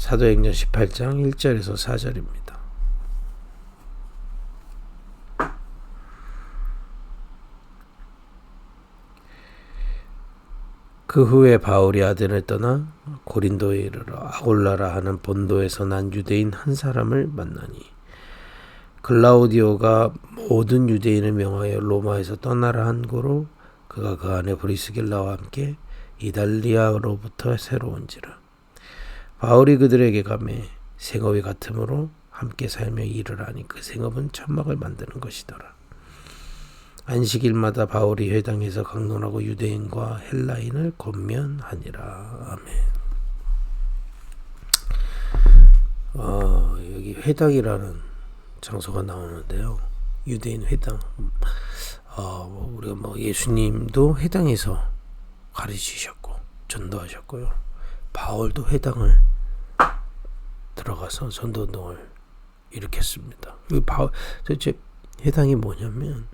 사도행전 18장 1절에서 4절입니다. 그 후에 바울이 아덴을 떠나 고린도에 이르러 아골라라 하는 본도에서 난 유대인 한 사람을 만나니 글라우디오가 모든 유대인을 명하여 로마에서 떠나라 한 고로 그가 그 안에 브리스길라와 함께 이달리아로부터 새로 온지라. 바울이 그들에게 가매 생업이 같으므로 함께 살며 일을 하니 그 생업은 천막을 만드는 것이더라. 안식일마다 바울이 회당에서 강론하고 유대인과 헬라인을 권면하니라. 아멘. 여기 회당이라는 장소가 나오는데요. 유대인 회당. 우리가 예수님도 회당에서 가르치셨고 전도하셨고요. 바울도 회당을 들어가서 전도운동을 일으켰습니다. 도대체 회당이 뭐냐면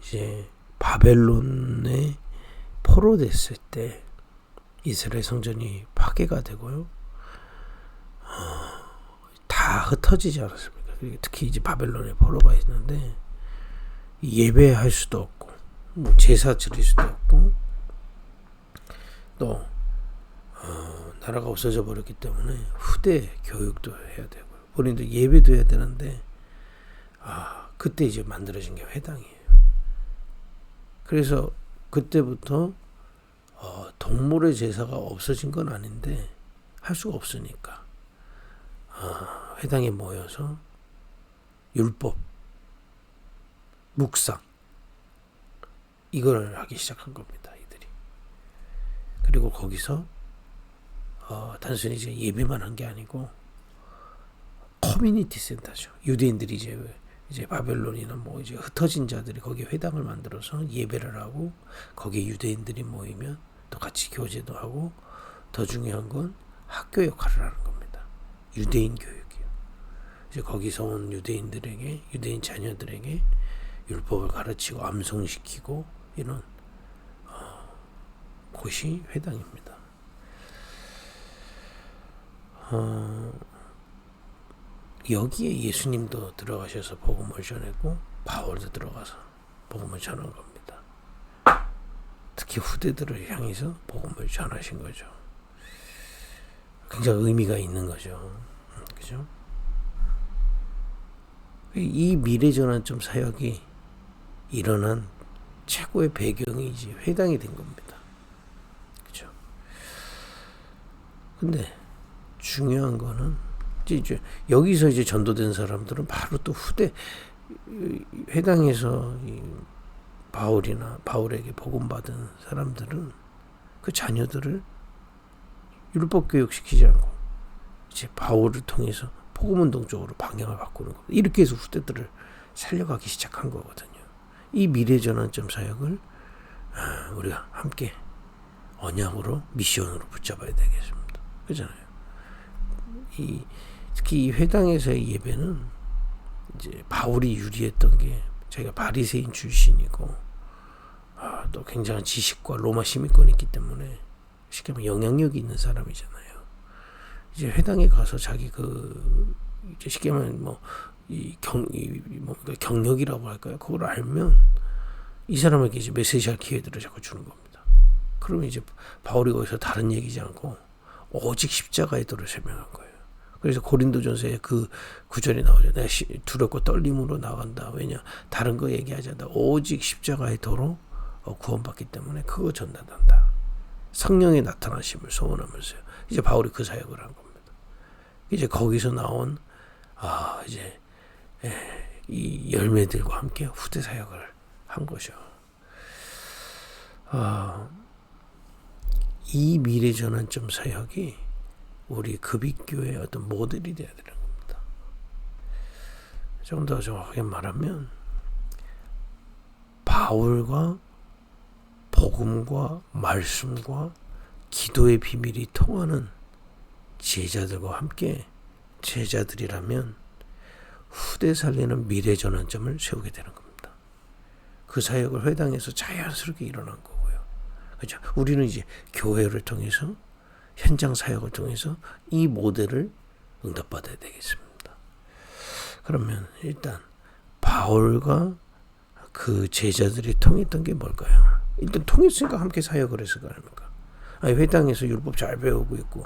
이제 바벨론에 포로됐을 때 이스라엘 성전이 파괴가 되고요. 다 흩어지지 않았습니까? 특히 이제 바벨론에 포로가 있는데 예배할 수도 없고 제사 드릴 수도 없고 또 나라가 없어져 버렸기 때문에 후대 교육도 해야 되고요. 본인도 예배도 해야 되는데 그때 이제 만들어진 게 회당이에요. 그래서 그때부터 동물의 제사가 없어진 건 아닌데 할 수가 없으니까 회당에 모여서 율법, 묵상 이걸 하기 시작한 겁니다. 이들이. 그리고 거기서 단순히 이제 예배만 한 게 아니고 커뮤니티 센터죠. 유대인들이 이제 바벨론이나 이제 흩어진 자들이 거기에 회당을 만들어서 예배를 하고 거기에 유대인들이 모이면 또 같이 교제도 하고 더 중요한 건 학교 역할을 하는 겁니다. 유대인 교육이요. 이제 거기서 온 유대인들에게 유대인 자녀들에게 율법을 가르치고 암송시키고 이런 곳이 회당입니다. 여기에 예수님도 들어가셔서 복음을 전했고 바울도 들어가서 복음을 전한 겁니다. 특히 후대들을 향해서 복음을 전하신 거죠. 굉장히 의미가 있는 거죠. 그죠? 이 미래전환점 사역이 일어난 최고의 배경이 이제 회당이 된 겁니다. 그죠? 근데 중요한 거는 이제 여기서 이제 전도된 사람들은 바로 또 후대 회당에서 바울에게 복음 받은 사람들은 그 자녀들을 율법 교육시키지 않고 이제 바울을 통해서 복음운동 쪽으로 방향을 바꾸는 겁니다. 이렇게 해서 후대들을 살려가기 시작한 거거든요. 이 미래전환점 사역을 우리가 함께 언약으로 미션으로 붙잡아야 되겠습니다. 그렇잖아요. 특히 이 회당에서의 예배는 이제 바울이 유리했던 게 자기가 바리새인 출신이고 또 굉장한 지식과 로마 시민권이 있기 때문에 쉽게 말하면 영향력이 있는 사람이잖아요. 이제 회당에 가서 자기 이제 쉽게 말하면 경력이라고 할까요? 그걸 알면 이 사람에게 이제 메시지할 기회들을 자꾸 주는 겁니다. 그러면 이제 바울이 거기서 다른 얘기지 않고 오직 십자가의 도를 설명한 거예요. 그래서 고린도전서에 그 구절이 나오죠. 내가 두렵고 떨림으로 나간다. 왜냐? 다른 거 얘기하지 않다. 오직 십자가의 도로 구원받기 때문에 그거 전달한다. 성령의 나타나심을 소원하면서요. 이제 바울이 그 사역을 한 겁니다. 이제 거기서 나온 이제 이 열매들과 함께 후대 사역을 한 거죠. 이 미래전환점 사역이 우리 급익교회의 어떤 모델이 되어야 되는 겁니다. 좀 더 정확하게 말하면 바울과 복음과 말씀과 기도의 비밀이 통하는 제자들과 함께 제자들이라면 후대 살리는 미래 전환점을 세우게 되는 겁니다. 그 사역을 회당에서 자연스럽게 일어난 거고요. 그렇죠? 우리는 이제 교회를 통해서 현장 사역을 통해서 이 모델을 응답받아야 되겠습니다. 그러면 일단 바울과 그 제자들이 통했던 게 뭘까요? 일단 통했으니까 함께 사역을 했을 거 아닙니까? 아니, 회당에서 율법 잘 배우고 있고,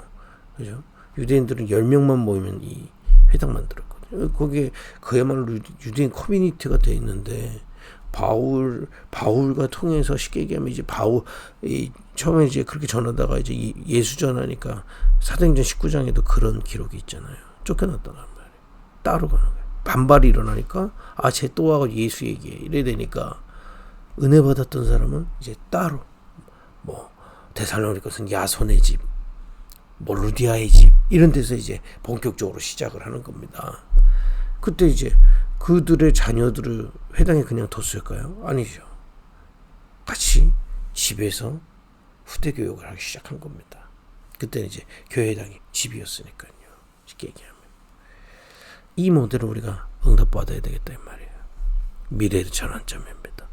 그죠? 유대인들은 10명만 모이면 이 회당 만들었거든요. 거기에 그야말로 유대인 커뮤니티가 돼 있는데, 바울과 통해서 쉽게 얘기하면 이제 처음에 이제 그렇게 전하다가 이제 예수 전하니까 사도행전 19장에도 그런 기록이 있잖아요. 쫓겨났다는 말이에요. 따로 가는 거예요. 반발이 일어나니까 쟤 또 와서 예수 얘기해 이래 되니까 은혜 받았던 사람은 이제 따로 뭐 데살로니가서는 야손의 집, 뭐 루디아의 집 이런 데서 이제 본격적으로 시작을 하는 겁니다. 그때 이제 그들의 자녀들을 회당에 그냥 뒀을까요? 아니죠. 같이 집에서 후대 교육을 하기 시작한 겁니다. 그때는 이제 교회당이 집이었으니까요. 쉽게 얘기하면 이 모델을 우리가 응답받아야 되겠다 이 말이에요. 미래의 전환점입니다.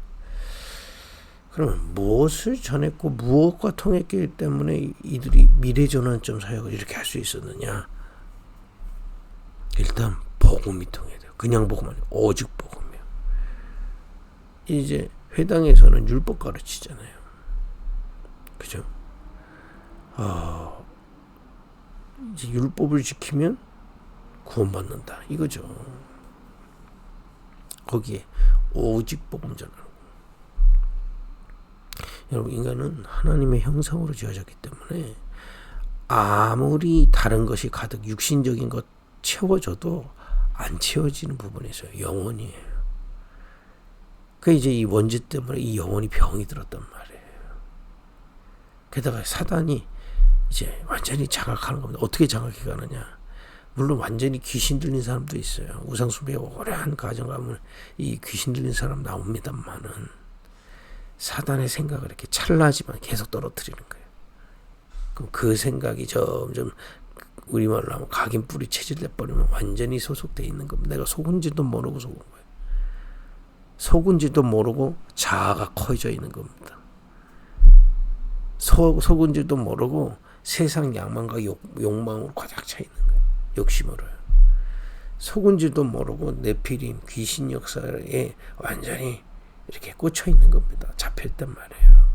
그러면 무엇을 전했고 무엇과 통했기 때문에 이들이 미래 전환점 사역을 이렇게 할 수 있었느냐? 일단 복음이 통해야 돼요. 그냥 복음 아니에요. 오직 복음이에요. 이제 회당에서는 율법 가르치잖아요. 그죠? 이제 율법을 지키면 구원받는다. 이거죠. 거기에 오직 복음 전하는. 여러분, 인간은 하나님의 형상으로 지어졌기 때문에 아무리 다른 것이 가득 육신적인 것 채워져도 안 채워지는 부분이 있어요. 영혼이에요. 그 이제 이 원죄 때문에 이 영혼이 병이 들었단 말이에요. 게다가 사단이 이제 완전히 장악하는 겁니다. 어떻게 장악해 가느냐? 물론 완전히 귀신 들린 사람도 있어요. 우상숭배 오래 한 가정 가면 이 귀신 들린 사람 나옵니다만은 사단의 생각을 이렇게 찰나지만 계속 떨어뜨리는 거예요. 그럼 그 생각이 점점 우리말로 하면 각인 뿌리 체질돼 버리면 완전히 소속돼 있는 겁니다. 내가 속은지도 모르고 속은 거예요. 속은지도 모르고 자아가 커져 있는 겁니다. 속은지도 모르고 세상 양망과 욕망으로 가득 차 있는 거예요. 욕심으로요. 속은지도 모르고 네피림 귀신 역사에 완전히 이렇게 꽂혀 있는 겁니다. 잡혔단 말이에요.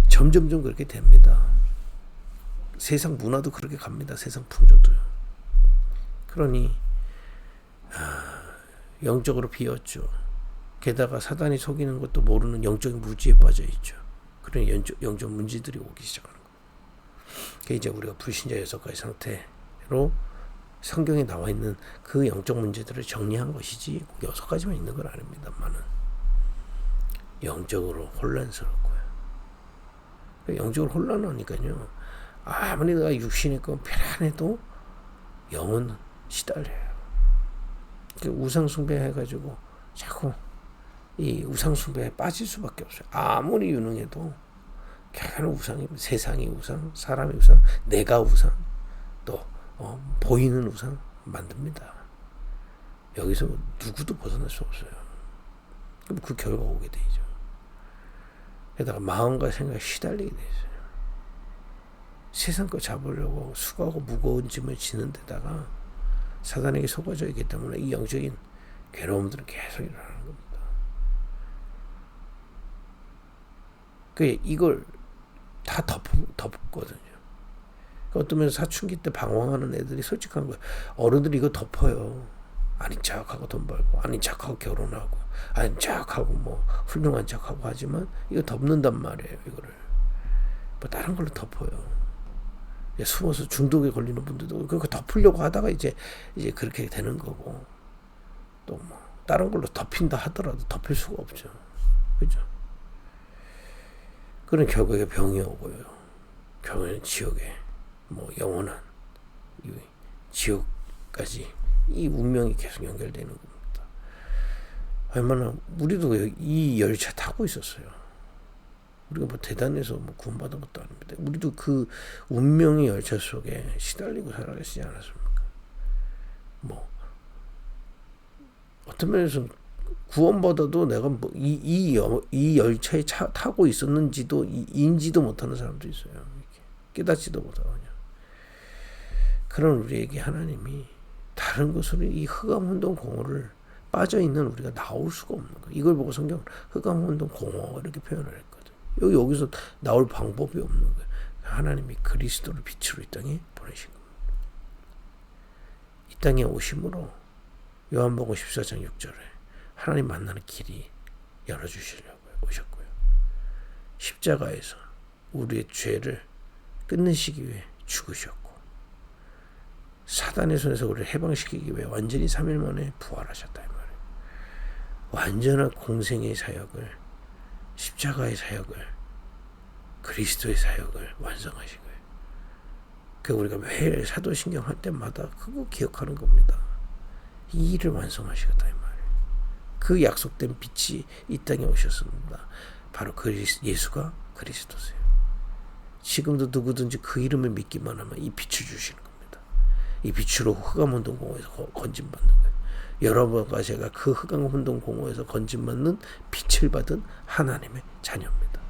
점점점 그렇게 됩니다. 세상 문화도 그렇게 갑니다. 세상 풍조도요. 그러니 영적으로 비었죠. 게다가 사단이 속이는 것도 모르는 영적인 무지에 빠져 있죠. 그러니 영적 문제들이 오기 시작하는 거예요. 그게 이제 우리가 불신자 6가지 상태로 성경에 나와 있는 그 영적 문제들을 정리한 것이지 6가지만 있는 건 아닙니다만은 영적으로 혼란스럽고요. 영적으로 혼란하니까요. 아무리 내가 육신이 있고 편안해도 영은 시달려요. 우상 숭배해가지고 자꾸 이 우상 숭배에 빠질 수밖에 없어요. 아무리 유능해도 결국 우상이 세상이 우상, 사람이 우상, 내가 우상, 또 보이는 우상 만듭니다. 여기서 누구도 벗어날 수 없어요. 그럼 그 결과가 오게 되죠. 게다가 마음과 생각이 시달리게 되죠. 세상 거 잡으려고 수고하고 무거운 짐을 지는 데다가 사단에게 속아져 있기 때문에 이 영적인 괴로움들은 계속 일어나는 겁니다. 이걸 다 덮거든요. 어떤 면에서 사춘기 때 방황하는 애들이 솔직한 거예요. 어른들이 이거 덮어요. 아닌 척하고 돈 벌고, 아닌 척하고 결혼하고, 아닌 척하고 뭐 훌륭한 척하고 하지만 이거 덮는단 말이에요. 이거를 뭐 다른 걸로 덮어요. 숨어서 중독에 걸리는 분들도 그거 덮으려고 하다가 이제 그렇게 되는 거고, 또 뭐 다른 걸로 덮인다 하더라도 덮일 수가 없죠. 그죠? 그런 결국에 병이 오고요. 결국에는 지옥에 뭐 영원한 지옥까지 이 운명이 계속 연결되는 겁니다. 얼마나 우리도 이 열차 타고 있었어요. 우리가 뭐 대단해서 뭐 구원받은 것도 아닙니다. 우리도 그 운명의 열차 속에 시달리고 살아가시지 않았습니까? 뭐 어떤 면에서 구원받아도 내가 뭐 이 열차에 타고 있었는지도 인지도 못하는 사람도 있어요. 이렇게. 깨닫지도 못하고 그냥. 그런 우리에게 하나님이 다른 것으로 이 흑암운동 공허를 빠져있는 우리가 나올 수가 없는 거예요. 이걸 보고 성경은 흑암운동 공허 이렇게 표현을 했거든. 여기서 나올 방법이 없는 거예요. 하나님이 그리스도를 빛으로 이 땅에 보내신 겁니다. 이 땅에 오심으로 요한복음 14장 6절에 하나님 만나는 길이 열어주시려고 오셨고요. 십자가에서 우리의 죄를 끝내시기 위해 죽으셨고 사단의 손에서 우리를 해방시키기 위해 완전히 3일 만에 부활하셨다 이 말이에요. 완전한 공생의 사역을, 십자가의 사역을, 그리스도의 사역을 완성하신 거예요. 그 우리가 매일 사도신경 할 때마다 그거 기억하는 겁니다. 이 일을 완성하시겠다 이 말이에요. 그 약속된 빛이 이 땅에 오셨습니다. 바로 예수가 그리스도세요. 지금도 누구든지 그 이름을 믿기만 하면 이 빛을 주시는 겁니다. 이 빛으로 흑암운동 공허에서 건진받는 거예요. 여러분과 제가 그 흑암운동 공허에서 건진받는 빛을 받은 하나님의 자녀입니다.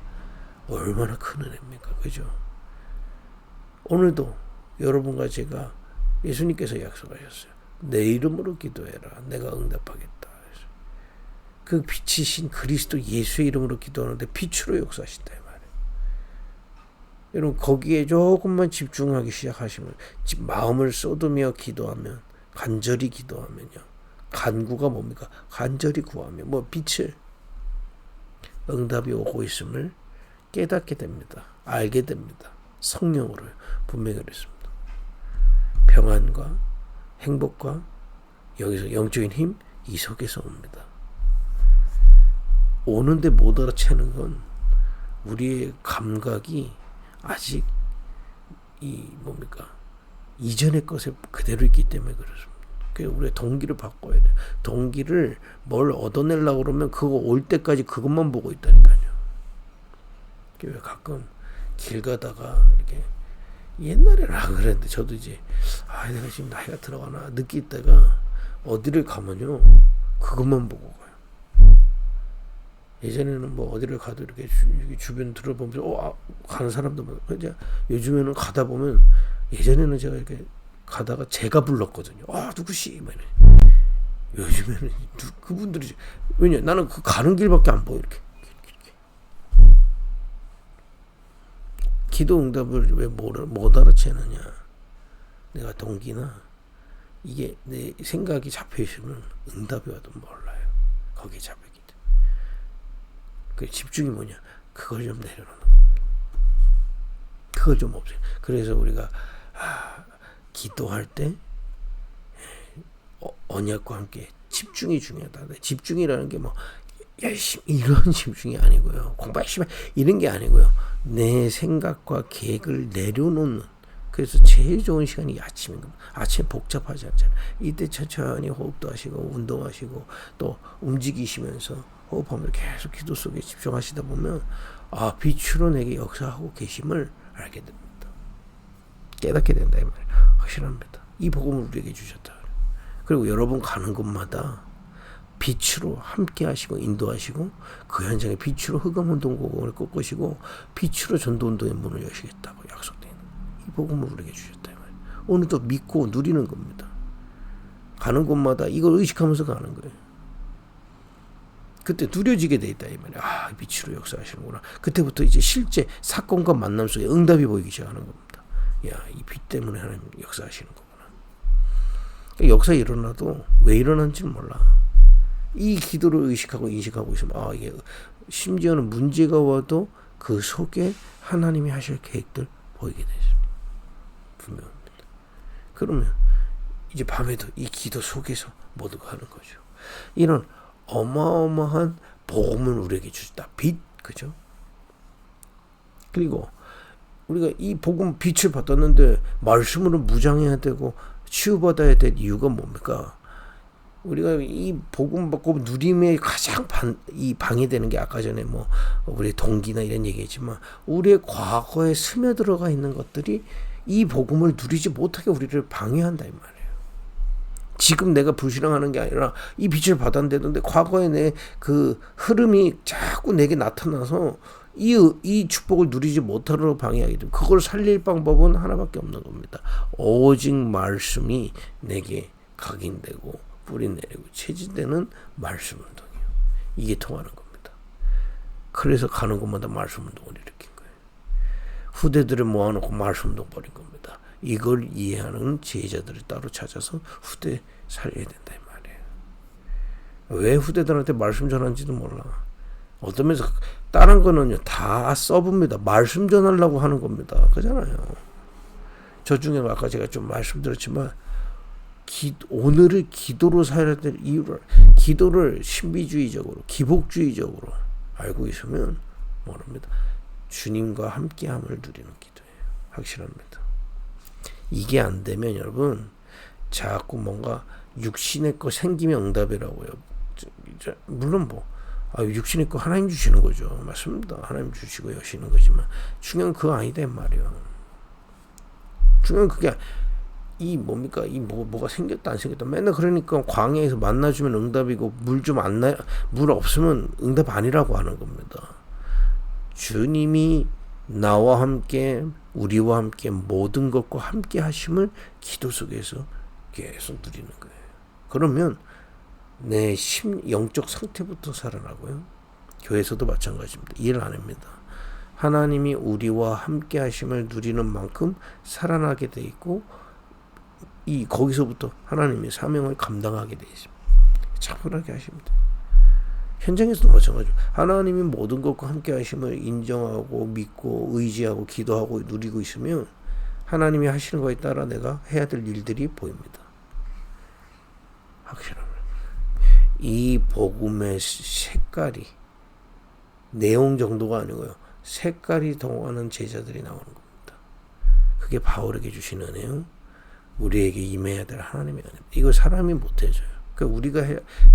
얼마나 큰 은혜입니까? 그죠? 오늘도 여러분과 제가 예수님께서 약속하셨어요. 내 이름으로 기도해라. 내가 응답하겠다. 그 빛이신 그리스도 예수의 이름으로 기도하는데 빛으로 역사하신다. 여러분 거기에 조금만 집중하기 시작하시면 마음을 쏟으며 기도하면 간절히 기도하면요. 간구가 뭡니까? 간절히 구하면 빛을 응답이 오고 있음을 깨닫게 됩니다. 알게 됩니다. 성령으로 분명히 그랬습니다. 평안과 행복과 여기서 영적인 힘 이 속에서 옵니다. 오는데 못 알아채는 건 우리의 감각이 아직 이전의 것에 그대로 있기 때문에 그렇습니다. 그래서 우리의 동기를 바꿔야 돼요. 동기를 뭘 얻어내려고 그러면 그거 올 때까지 그것만 보고 있다니까요. 가끔 길 가다가 이렇게 옛날에는 안 그랬는데 저도 이제 내가 지금 나이가 들어가나 느낄 때가 어디를 가면요 그것만 보고 가요. 예전에는 어디를 가도 이렇게 주변 들어보면서 가는 사람도 이제 요즘에는 가다 보면 예전에는 제가 이렇게 가다가 제가 불렀거든요. 누구시? 요즘에는 그분들이 왜냐 나는 그 가는 길밖에 안 보여 이렇게. 기도 응답을 왜 못 알아채느냐? 내가 동기나 이게 내 생각이 잡혀 있으면 응답이 와도 몰라요. 거기에 잡혀. 그 집중이 뭐냐? 그걸 좀 내려놓는 겁니다. 그걸 좀 없애요. 그래서 우리가 기도할 때 언약과 함께 집중이 중요하다. 집중이라는 게 열심히 이런 집중이 아니고요. 공부 열심히 이런 게 아니고요. 내 생각과 계획을 내려놓는 그래서 제일 좋은 시간이 아침인 겁니다. 아침에 복잡하지 않잖아요. 이때 천천히 호흡도 하시고 운동하시고 또 움직이시면서 호흡하면서 계속 기도 속에 집중하시다 보면 빛으로 내게 역사하고 계심을 알게 됩니다. 깨닫게 된다 이 말이에요. 확실합니다. 이 복음을 우리에게 주셨다. 그리고 여러분 가는 곳마다 빛으로 함께 하시고 인도하시고 그 현장에 빛으로 흑암운동 공허를 꺾으시고 빛으로 전도운동의 문을 여시겠다고 약속되는 이 복음을 우리에게 주셨다 이 말이에요. 오늘도 믿고 누리는 겁니다. 가는 곳마다 이걸 의식하면서 가는 거예요. 그때 누려지게 돼 있다 이 말이야. 빛으로 역사하시는구나. 그때부터 이제 실제 사건과 만남 속에 응답이 보이기 시작하는 겁니다. 이 빛 때문에 하나님 역사하시는 거구나. 역사 일어나도 왜 일어난지는 몰라. 이 기도를 의식하고 인식하고 있으면 이게 심지어는 문제가 와도 그 속에 하나님이 하실 계획들 보이게 되죠. 분명합니다. 그러면 이제 밤에도 이 기도 속에서 모두가 하는 거죠. 이런 어마어마한 복음을 우리에게 주셨다. 빛, 그죠? 그리고 우리가 이 복음 빛을 받았는데 말씀으로 무장해야 되고 치유받아야 될 이유가 뭡니까? 우리가 이 복음 받고 누림에 가장 방해되는 게 아까 전에 우리의 동기나 이런 얘기했지만 우리의 과거에 스며들어가 있는 것들이 이 복음을 누리지 못하게 우리를 방해한다 이 말이에요. 지금 내가 불신앙하는 게 아니라 이 빛을 받았는데 과거에 내 그 흐름이 자꾸 내게 나타나서 이 축복을 누리지 못하도록 방해하기 때문에 그걸 살릴 방법은 하나밖에 없는 겁니다. 오직 말씀이 내게 각인되고 뿌리 내리고 체질되는 말씀 운동이에요. 이게 통하는 겁니다. 그래서 가는 곳마다 말씀 운동을 일으킨 거예요. 후대들을 모아놓고 말씀 운동 벌인 겁니다. 이걸 이해하는 제자들을 따로 찾아서 후대 살려야 된다 이 말이에요. 왜 후대들한테 말씀 전하는지도 몰라. 어떤 면에서 다른 거는요 다 써봅니다. 말씀 전하려고 하는 겁니다. 그잖아요. 저 중에 아까 제가 좀 말씀드렸지만 오늘을 기도로 살아야 될 이유를 기도를 신비주의적으로 기복주의적으로 알고 있으면 모릅니다. 주님과 함께함을 누리는 기도예요. 확실합니다. 이게 안 되면 여러분 자꾸 뭔가 육신의 거 생기면 응답이라고요. 물론 육신의 거 하나님 주시는 거죠. 맞습니다. 하나님 주시고 여시는 거지만 중요한 그거 아니다 말이에요. 중요한 그게 뭡니까? 뭐가 생겼다 안 생겼다 맨날 그러니까 광야에서 만나주면 응답이고 물 없으면 응답 아니라고 하는 겁니다. 주님이 나와 함께 우리와 함께 모든 것과 함께 하심을 기도 속에서 계속 누리는 거예요. 그러면 내 영적 상태부터 살아나고요. 교회에서도 마찬가지입니다. 일 안 합니다. 하나님이 우리와 함께 하심을 누리는 만큼 살아나게 돼 있고 거기서부터 하나님의 사명을 감당하게 돼 있습니다. 차분하게 하십니다. 현장에서도 마찬가지로 하나님이 모든 것과 함께 하심을 인정하고 믿고 의지하고 기도하고 누리고 있으면 하나님이 하시는 거에 따라 내가 해야 될 일들이 보입니다. 확실합니다. 이 복음의 색깔이 내용 정도가 아니고요. 색깔이 동하는 제자들이 나오는 겁니다. 그게 바울에게 주신 은혜요. 우리에게 임해야 될 하나님의 은혜. 이거 사람이 못 해줘요. 그러니까 우리가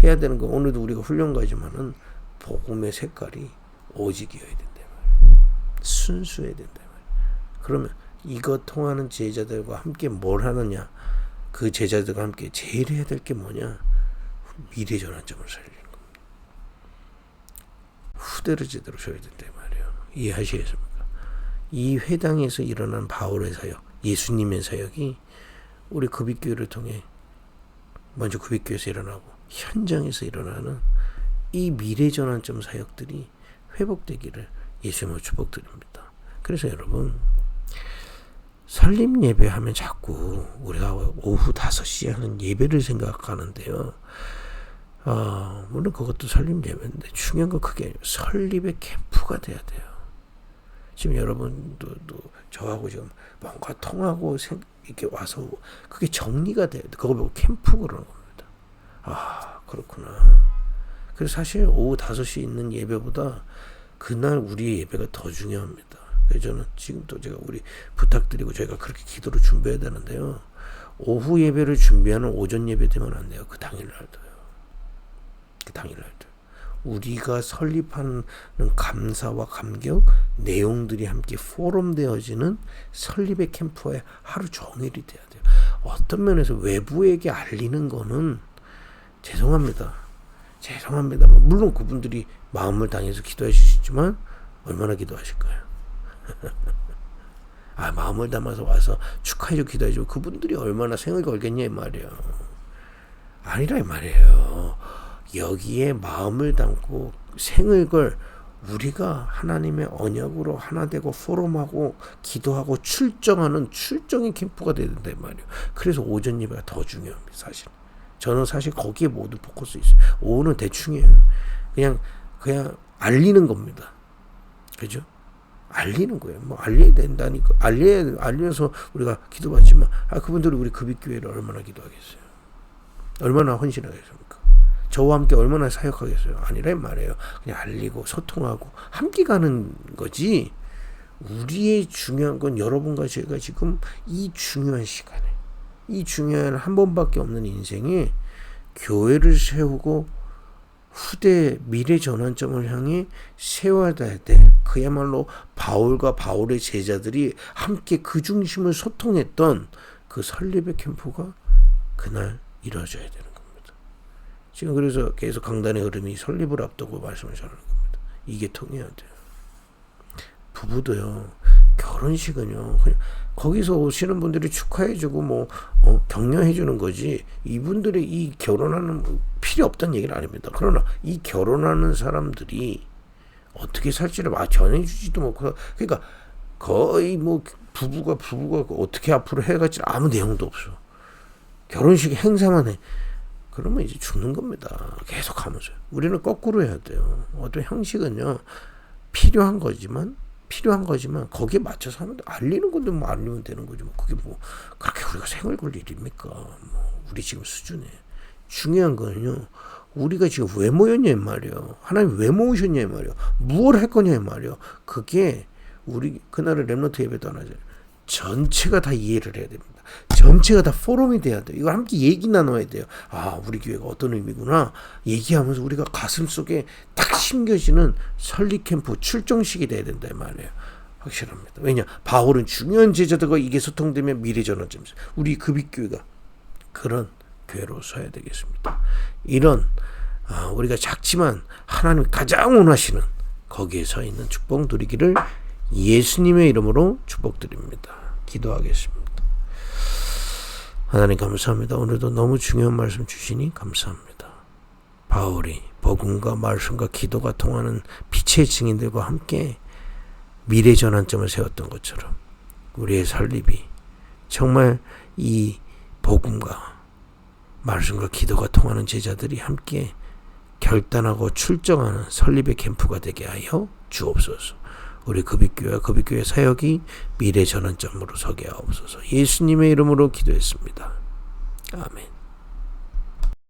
해야 되는 거 오늘도 우리가 훈련 가지만은 복음의 색깔이 오직이어야 된다 말이에요. 순수해야 된다 말이에요. 그러면 이거 통하는 제자들과 함께 뭘 하느냐? 그 제자들과 함께 제일 해야 될 게 뭐냐? 미래 전환점을 살리는 겁니다. 후대를 제대로 줘야 된다 말이에요. 이해하시겠습니까? 이 회당에서 일어난 바울의 사역, 예수님의 사역이 우리 급입교회를 통해 먼저 급입교회에서 일어나고 현장에서 일어나는 이 미래 전환점 사역들이 회복되기를 예수님으로 축복드립니다. 그래서 여러분 설립 예배하면 자꾸 우리가 오후 5시에 하는 예배를 생각하는데요. 물론 그것도 설립 예배인데 중요한 건 그게 아니에요. 설립의 캠프가 돼야 돼요. 지금 여러분도 저하고 지금 뭔가 통하고 이렇게 와서 그게 정리가 돼야 돼. 그거 보고 캠프 그러는 겁니다. 그렇구나. 그래서 사실 오후 5시에 있는 예배보다 그날 우리의 예배가 더 중요합니다. 그래서 저는 지금도 제가 우리 부탁드리고 저희가 그렇게 기도를 준비해야 되는데요. 오후 예배를 준비하는 오전 예배 되면 안 돼요. 그 당일날도요. 우리가 설립하는 감사와 감격 내용들이 함께 포럼되어지는 설립의 캠프에 하루 종일이 돼야 돼요. 어떤 면에서 외부에게 알리는 거는 죄송합니다. 물론 그분들이 마음을 당해서 기도해 주시지만 얼마나 기도하실까요? 마음을 담아서 와서 축하해주고 기도해주고 그분들이 얼마나 생을 걸겠냐 이 말이에요. 아니라 이 말이에요. 여기에 마음을 담고 생을 걸 우리가 하나님의 언약으로 하나 되고 포럼하고 기도하고 출정하는 출정의 캠프가 돼야 된다 이 말이에요. 그래서 오전 예배가 더 중요합니다. 사실 저는 사실 거기에 모두 포커스 있어요. 오후는 대충이에요. 그냥 알리는 겁니다. 그죠? 알리는 거예요. 알려야 된다니까. 알려서 우리가 기도받지만 그분들이 우리 급입교회를 얼마나 기도하겠어요? 얼마나 헌신하겠습니까? 저와 함께 얼마나 사역하겠어요? 아니란 말이에요. 그냥 알리고 소통하고 함께 가는 거지. 우리의 중요한 건 여러분과 제가 지금 이 중요한 시간에 이 중요한 한 번밖에 없는 인생에 교회를 세우고 후대 미래 전환점을 향해 세워야 될 그야말로 바울과 바울의 제자들이 함께 그 중심을 소통했던 그 설립의 캠프가 그날 이루어져야 되는 겁니다. 지금 그래서 계속 강단의 흐름이 설립을 앞두고 말씀을 전하는 겁니다. 이게 통해야 돼요. 부부도요. 결혼식은요. 그냥 거기서 오시는 분들이 축하해주고 격려해주는 거지. 이분들이 이 결혼하는 필요 없다는 얘기는 아닙니다. 그러나 이 결혼하는 사람들이 어떻게 살지를 전해주지도 못하고, 그러니까 거의 부부가 어떻게 앞으로 해갈지 아무 내용도 없어. 결혼식 행사만 해. 그러면 이제 죽는 겁니다. 계속 하면서. 우리는 거꾸로 해야 돼요. 어떤 형식은요, 필요한 거지만 거기에 맞춰서 하면 알리는 건데 알리면 되는 거지. 그게 그렇게 우리가 생을 걸 일입니까? 우리 지금 수준에. 중요한 거는요, 우리가 지금 왜 모였냐 이 말이에요. 하나님 왜 모으셨냐 이 말이에요. 무엇을 할 거냐 이 말이에요. 그게 우리 그날의 렘넌트 예배도 하나 전체가 다 이해를 해야 됩니다. 전체가 다 포럼이 돼야 돼요. 이거 함께 얘기 나눠야 돼요. 우리 교회가 어떤 의미구나 얘기하면서 우리가 가슴 속에 딱 심겨지는 설립 캠프 출정식이 돼야 된다 이 말이에요. 확실합니다. 왜냐? 바울은 중요한 제자들과 이게 소통되면 미래 전환점이죠. 우리 급익교회가 그런 교회로 서야 되겠습니다. 이런 우리가 작지만 하나님이 가장 원하시는 거기에 서 있는 축복 누리기를 예수님의 이름으로 축복드립니다. 기도하겠습니다. 하나님 감사합니다. 오늘도 너무 중요한 말씀 주시니 감사합니다. 바울이 복음과 말씀과 기도가 통하는 빛의 증인들과 함께 미래 전환점을 세웠던 것처럼 우리의 설립이 정말 이 복음과 말씀과 기도가 통하는 제자들이 함께 결단하고 출정하는 설립의 캠프가 되게 하여 주옵소서. 우리 급익교회 사역이 미래 전환점으로 서게 하옵소서. 예수님의 이름으로 기도했습니다. 아멘.